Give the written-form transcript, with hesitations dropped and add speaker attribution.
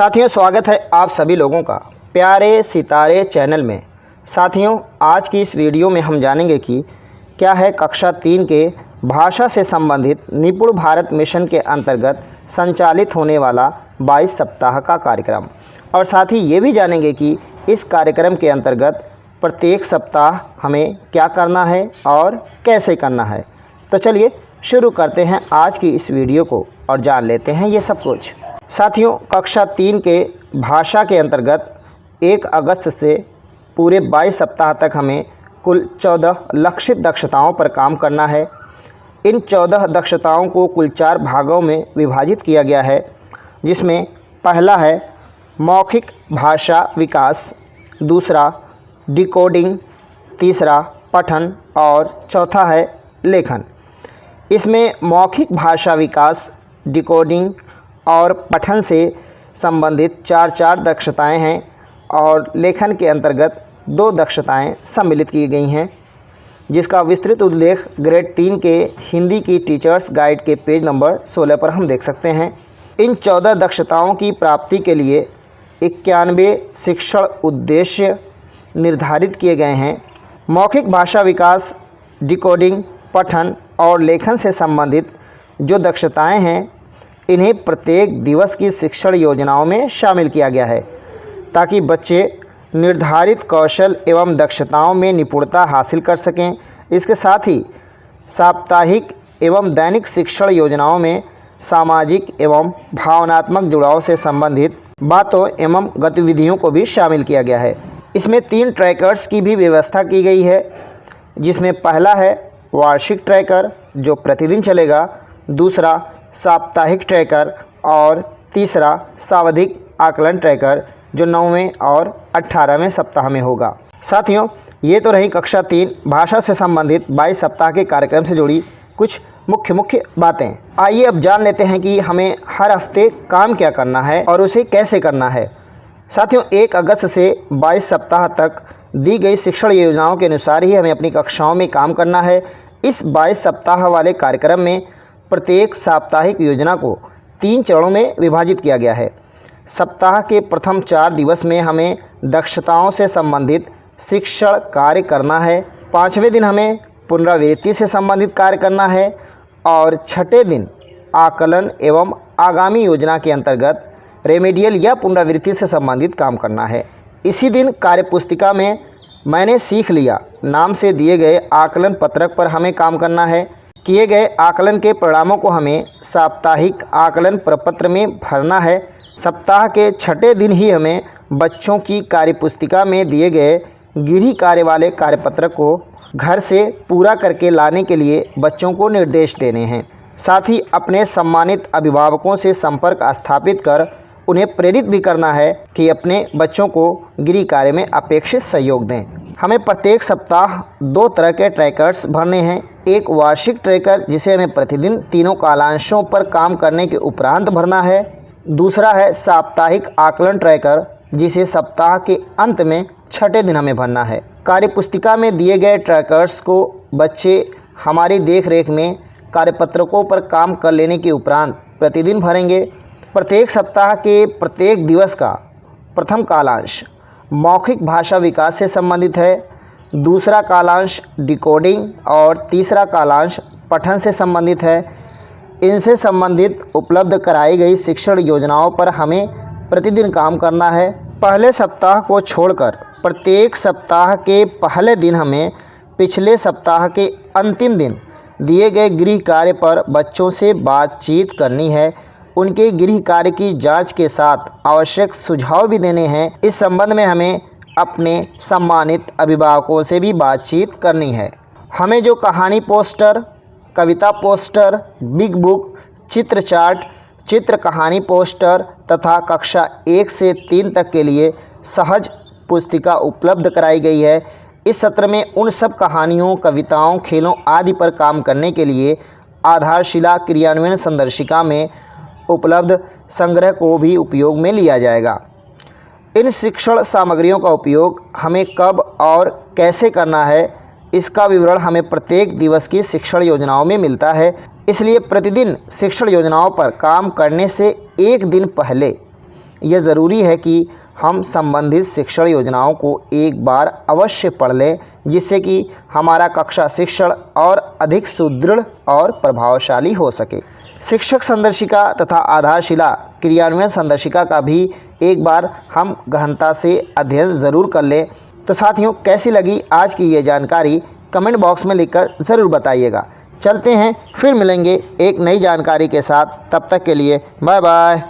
Speaker 1: साथियों, स्वागत है आप सभी लोगों का प्यारे सितारे चैनल में। साथियों, आज की इस वीडियो में हम जानेंगे कि क्या है कक्षा 3 के भाषा से संबंधित निपुण भारत मिशन के अंतर्गत संचालित होने वाला 22 सप्ताह का कार्यक्रम, और साथ ही ये भी जानेंगे कि इस कार्यक्रम के अंतर्गत प्रत्येक सप्ताह हमें क्या करना है और कैसे करना है। तो चलिए शुरू करते हैं आज की इस वीडियो को और जान लेते हैं ये सब कुछ। साथियों, कक्षा 3 के भाषा के अंतर्गत 1 अगस्त से पूरे 22 सप्ताह तक हमें कुल 14 लक्षित दक्षताओं पर काम करना है। इन 14 दक्षताओं को कुल 4 भागों में विभाजित किया गया है, जिसमें पहला है मौखिक भाषा विकास, दूसरा डिकोडिंग, तीसरा पठन और चौथा है लेखन। इसमें मौखिक भाषा विकास, डिकोडिंग और पठन से संबंधित 4 दक्षताएं हैं और लेखन के अंतर्गत 2 दक्षताएं सम्मिलित की गई हैं, जिसका विस्तृत उल्लेख ग्रेड 3 के हिंदी की टीचर्स गाइड के पेज नंबर 16 पर हम देख सकते हैं। इन 14 दक्षताओं की प्राप्ति के लिए 91 शिक्षण उद्देश्य निर्धारित किए गए हैं। मौखिक भाषा विकास, डिकोडिंग, पठन और लेखन से संबंधित जो दक्षताएं हैं, इन्हें प्रत्येक दिवस की शिक्षण योजनाओं में शामिल किया गया है, ताकि बच्चे निर्धारित कौशल एवं दक्षताओं में निपुणता हासिल कर सकें। इसके साथ ही साप्ताहिक एवं दैनिक शिक्षण योजनाओं में सामाजिक एवं भावनात्मक जुड़ाव से संबंधित बातों एवं गतिविधियों को भी शामिल किया गया है। इसमें 3 ट्रैकर्स की भी व्यवस्था की गई है, जिसमें पहला है वार्षिक ट्रैकर जो प्रतिदिन चलेगा, दूसरा साप्ताहिक ट्रैकर और तीसरा सावधिक आकलन ट्रैकर जो 9वें और 18वें सप्ताह में होगा। साथियों, ये तो रही कक्षा 3 भाषा से संबंधित 22 सप्ताह के कार्यक्रम से जुड़ी कुछ मुख्य बातें। आइए अब जान लेते हैं कि हमें हर हफ्ते काम क्या करना है और उसे कैसे करना है। साथियों, 1 अगस्त से 22 सप्ताह तक दी गई शिक्षण योजनाओं के अनुसार ही हमें अपनी कक्षाओं में काम करना है। इस 22 सप्ताह वाले कार्यक्रम में प्रत्येक साप्ताहिक योजना को 3 चरणों में विभाजित किया गया है। सप्ताह के प्रथम 4 दिवस में हमें दक्षताओं से संबंधित शिक्षण कार्य करना है। 5वें दिन हमें पुनरावृत्ति से संबंधित कार्य करना है और 6ठे दिन आकलन एवं आगामी योजना के अंतर्गत रेमेडियल या पुनरावृत्ति से संबंधित काम करना है। इसी दिन कार्यपुस्तिका में मैंने सीख लिया नाम से दिए गए आकलन पत्रक पर हमें काम करना है। किए गए आकलन के परिणामों को हमें साप्ताहिक आकलन प्रपत्र में भरना है। सप्ताह के 6ठे दिन ही हमें बच्चों की कार्यपुस्तिका में दिए गए गृह कार्य वाले कार्यपत्रक को घर से पूरा करके लाने के लिए बच्चों को निर्देश देने हैं। साथ ही अपने सम्मानित अभिभावकों से संपर्क स्थापित कर उन्हें प्रेरित भी करना है कि अपने बच्चों को गृह कार्य में अपेक्षित सहयोग दें। हमें प्रत्येक सप्ताह 2 तरह के ट्रैकर्स भरने हैं। एक वार्षिक ट्रैकर जिसे हमें प्रतिदिन तीनों कालांशों पर काम करने के उपरांत भरना है। दूसरा है साप्ताहिक आकलन ट्रैकर जिसे सप्ताह के अंत में 6ठे दिन हमें भरना है। कार्यपुस्तिका में दिए गए ट्रैकर्स को बच्चे हमारी देखरेख में कार्यपत्रकों पर काम कर लेने के उपरांत प्रतिदिन भरेंगे। प्रत्येक सप्ताह के प्रत्येक दिवस का प्रथम कालांश मौखिक भाषा विकास से संबंधित है, दूसरा कालांश डिकोडिंग और तीसरा कालांश पठन से संबंधित है। इनसे संबंधित उपलब्ध कराई गई शिक्षण योजनाओं पर हमें प्रतिदिन काम करना है। पहले सप्ताह को छोड़कर प्रत्येक सप्ताह के पहले दिन हमें पिछले सप्ताह के अंतिम दिन दिए गए गृह कार्य पर बच्चों से बातचीत करनी है। उनके गृह कार्य की जांच के साथ आवश्यक सुझाव भी देने हैं। इस संबंध में हमें अपने सम्मानित अभिभावकों से भी बातचीत करनी है। हमें जो कहानी पोस्टर, कविता पोस्टर, बिग बुक, चित्र चार्ट, चित्र कहानी पोस्टर तथा कक्षा 1 से 3 तक के लिए सहज पुस्तिका उपलब्ध कराई गई है। इस सत्र में उन सब कहानियों, कविताओं, खेलों आदि पर काम करने के लिए आधारशिला क्रियान्वयन संदर्शिका में उपलब्ध संग्रह को भी उपयोग में लिया जाएगा। इन शिक्षण सामग्रियों का उपयोग हमें कब और कैसे करना है, इसका विवरण हमें प्रत्येक दिवस की शिक्षण योजनाओं में मिलता है। इसलिए प्रतिदिन शिक्षण योजनाओं पर काम करने से एक दिन पहले यह ज़रूरी है कि हम संबंधित शिक्षण योजनाओं को एक बार अवश्य पढ़ लें, जिससे कि हमारा कक्षा शिक्षण और अधिक सुदृढ़ और प्रभावशाली हो सके। शिक्षक संदर्शिका तथा आधारशिला क्रियान्वयन संदर्शिका का भी एक बार हम गहनता से अध्ययन ज़रूर कर लें। तो साथियों, कैसी लगी आज की ये जानकारी कमेंट बॉक्स में लिखकर ज़रूर बताइएगा। चलते हैं, फिर मिलेंगे एक नई जानकारी के साथ। तब तक के लिए बाय बाय।